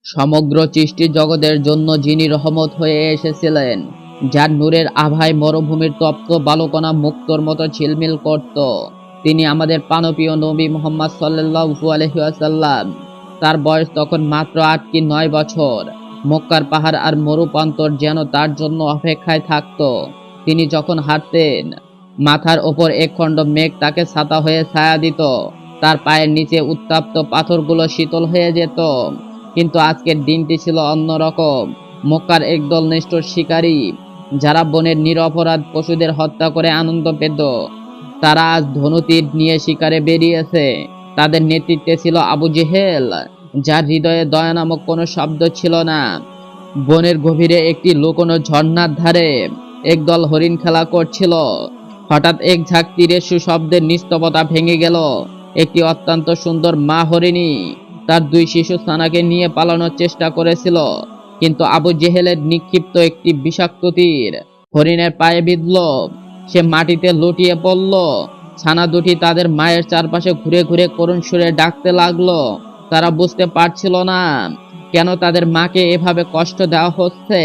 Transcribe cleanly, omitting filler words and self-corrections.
সমগ্র সৃষ্টি জগতের জন্য যিনি রহমত হয়ে এসেছিলেন, যার নূরের আভায় মরুভূমির তপ্ত বালুকণা মুক্তোর মতো ঝিলমিল করত, তিনি আমাদের প্রাণপ্রিয় নবী মুহাম্মদ সাল্লাল্লাহু আলাইহি ওয়াসাল্লাম। তার বয়স তখন মাত্র ৮ কি ৯ বছর। মক্কার পাহাড় আর মরু প্রান্তর যেন তার জন্য অপেক্ষায় থাকত। তিনি যখন হাঁটতেন, মাথার ওপর একখণ্ড মেঘ তাকে ছাতা হয়ে ছায়া দিত, তার পায়ের নিচে উত্তপ্ত পাথরগুলো শীতল হয়ে যেত। কিন্তু আজকের দিনটি ছিল অন্যরকম। মক্কার একদল নিষ্ঠুর শিকারী, যারা বনের নিরপরাধ পশুদের হত্যা করে আনন্দ পেত, তারা আজ ধনুতীর নিয়ে শিকারে বেরিয়েছে। তাদের নেতৃত্বে ছিল আবু জেহেল, যার হৃদয়ে দয়া নামক কোনো শব্দ ছিল না। বনের গভীরে একটি লুকোনো ঝর্ণার ধারে একদল হরিণ খেলা করছিল। হঠাৎ এক ঝাঁক তীরের সুশব্দের নিস্তবতা ভেঙে গেল। একটি অত্যন্ত সুন্দর মা হরিণী তার 2 শিশু ছানাকে নিয়ে পালানোর চেষ্টা করেছিল, কিন্তু আবু জেহেলের নিক্ষিপ্ত একটি বিষাক্ত তীর হরিণের পায়ে বিঁধল। সে মাটিতে লুটিয়ে পড়ল। ছানা দুটি তাদের মায়ের চারপাশে ঘুরে ঘুরে করুণ সুরে ডাকতে লাগলো। তারা বুঝতে পারছিল না কেন তাদের মাকে এভাবে কষ্ট দেওয়া হচ্ছে।